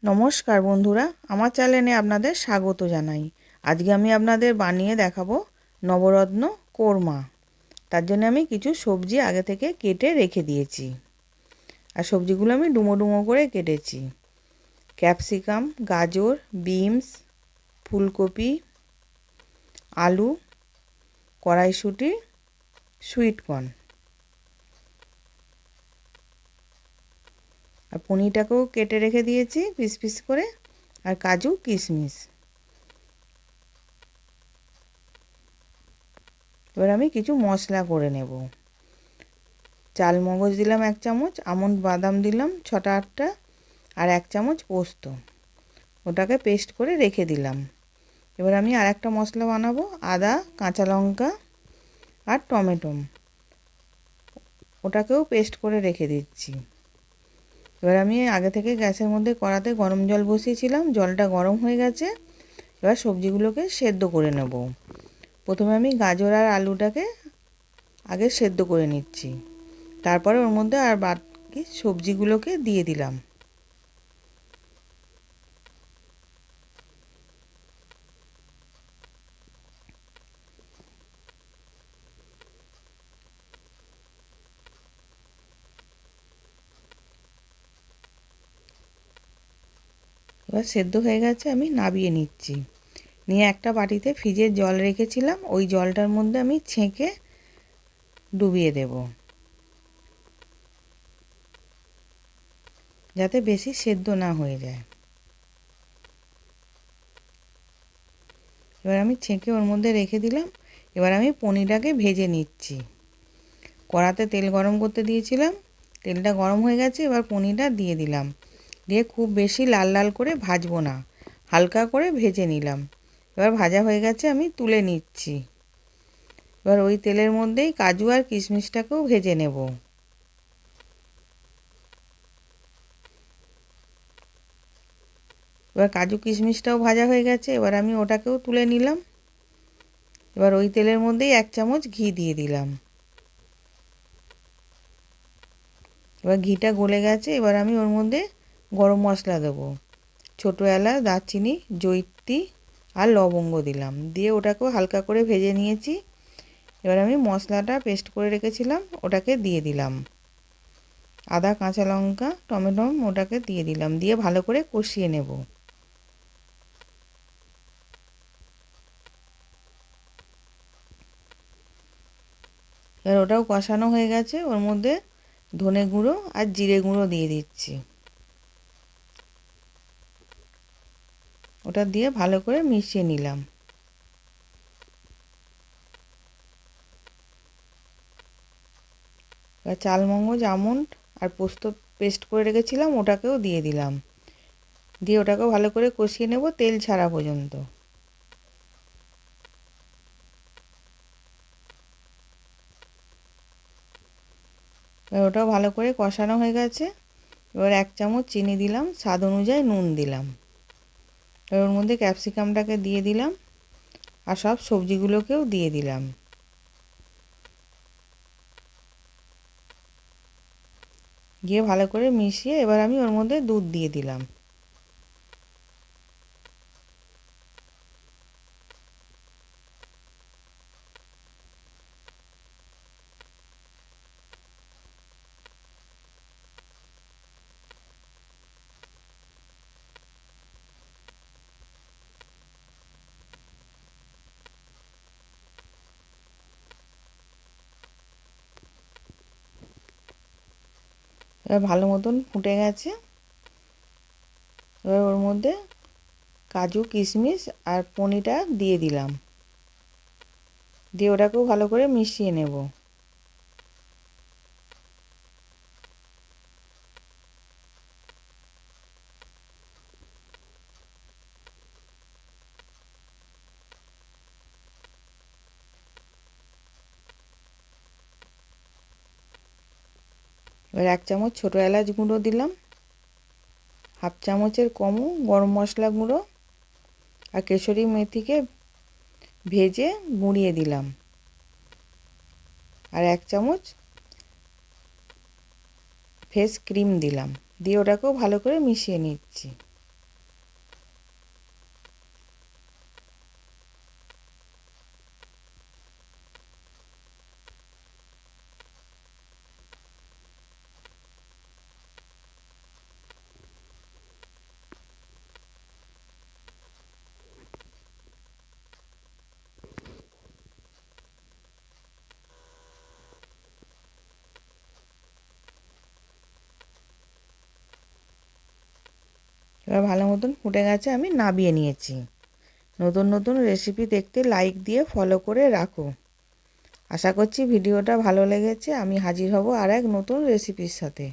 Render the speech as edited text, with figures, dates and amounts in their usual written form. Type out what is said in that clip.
নমস্কার বন্ধুরা, আমার চ্যানেলে আপনাদের স্বাগত জানাই। আজকে আমি আপনাদের বানিয়ে দেখাবো নবরত্ন কোরমা। তার জন্য আমি কিছু সবজি আগে থেকে কেটে রেখে দিয়েছি। আর সবজিগুলো আমি ডুমো ডুমো করে কেটেছি। ক্যাপসিকাম, গাজর, বিনস, ফুলকপি, আলু, কড়াইশুঁটি, সুইট কর্ন। আর পনিরটাকেও কেটে রেখে দিয়েছি পিস পিস করে, আর কাজু কিশমিশ। এবার আমি কিছু মশলা করে নেব। চাল মগজ দিলাম 1 চামচ, আমন্ড বাদাম দিলাম 6টা 8টা, আর 1 চামচ পোস্ত। ওটাকে পেস্ট করে রেখে দিলাম। এবার আমি আর একটা মশলা বানাবো, আদা, কাঁচা লঙ্কা আর টমেটো। ওটাকেও পেস্ট করে রেখে দিচ্ছি। এবার আমি আগে থেকে গ্যাসের মধ্যে কড়াতে গরম জল বসিয়েছিলাম, জলটা গরম হয়ে গেছে। এবার সবজিগুলোকে সেদ্ধ করে নেব। প্রথমে আমি গাজর আর আলুটাকে আগে সেদ্ধ করে নিচ্ছি, তারপরে ওর মধ্যে আর বাকি সবজিগুলোকে দিয়ে দিলাম। এবার সেদ্ধ হয়ে গেছে, আমি নামিয়ে নিচ্ছি। নিয়ে একটা বাটিতে ফ্রিজের জল রেখেছিলাম, ওই জলটার মধ্যে আমি ছেঁকে ডুবিয়ে দেব, যাতে বেশি সেদ্ধ না হয়ে যায়। এবার আমি ছেঁকে ওর মধ্যে রেখে দিলাম। এবার আমি পনিরটাকে ভেজে নিচ্ছি। কড়াতে তেল গরম করতে দিয়েছিলাম, তেলটা গরম হয়ে গেছে। এবার পনিরটা দিয়ে দিলাম, দিয়ে খুব বেশি লাল লাল করে ভাজবো না, হালকা করে ভেজে নিলাম। এবার ভাজা হয়ে গেছে, আমি তুলে নিচ্ছি। এবার ওই তেলের মধ্যেই কাজু আর কিশমিশটাকেও ভেজে নেব। এবার কাজু কিশমিশটাও ভাজা হয়ে গেছে, এবার আমি ওটাকেও তুলে নিলাম। এবার ওই তেলের মধ্যেই 1 চামচ ঘি দিয়ে দিলাম। এবার ঘিটা গলে গেছে, এবার আমি ওর মধ্যে গরম মশলা দেবো। ছোটো এলাচ, দারচিনি, জয়িত্রী আর লবঙ্গ দিলাম, দিয়ে ওটাকেও হালকা করে ভেজে নিয়েছি। এবার আমি মশলাটা পেস্ট করে রেখেছিলাম ওটাকে দিয়ে দিলাম। আদা, কাঁচা লঙ্কা, টমেটো ওটাকে দিয়ে দিলাম, দিয়ে ভালো করে কষিয়ে নেব। এবার ওটাও কষানো হয়ে গেছে, ওর মধ্যে ধনে গুঁড়ো আর জিরে গুঁড়ো দিয়ে দিচ্ছি। ওটা দিয়ে ভালো করে মিশিয়ে নিলাম। এবার চাল মগজ, আমন্ড আর পোস্ত পেস্ট করে রেখেছিলাম ওটাকেও দিয়ে দিলাম, দিয়ে ওটাকেও ভালো করে কষিয়ে নেব তেল ছাড়া পর্যন্ত। এবার ওটাও ভালো করে কষানো হয়ে গেছে। এবার 1 চামচ চিনি দিলাম, স্বাদ অনুযায়ী নুন দিলাম। এবার ওর মধ্যে ক্যাপসিকামটাকে দিয়ে দিলাম, আর সব সবজিগুলোকেও দিয়ে দিলাম। দিয়ে ভালো করে মিশিয়ে এবার আমি ওর মধ্যে দুধ দিয়ে দিলাম। এবার ভালো মতন ফুটে গেছে। এবার ওর মধ্যে কাজু, কিশমিশ আর পনিরটা দিয়ে দিলাম, দিয়ে ওটাকেও ভালো করে মিশিয়ে নেব। এবার 1 চামচ ছোটো এলাচ গুঁড়ো দিলাম, হাফ চামচের কমও গরম মশলা গুঁড়ো, আর কেশরি মেথিকে ভেজে গুঁড়িয়ে দিলাম, আর 1 চামচ ফ্রেশ ক্রিম দিলাম, দিয়ে ওটাকেও ভালো করে মিশিয়ে নিচ্ছি। এবার ভালো মতন ফুটে গেছে, আমি নামিয়ে নিয়েছি। নতুন নতুন রেসিপি দেখতে লাইক দিয়ে ফলো করে রাখো। আশা করছি ভিডিওটা ভালো লেগেছে। আমি হাজির হব আর এক নতুন রেসিপির সাথে।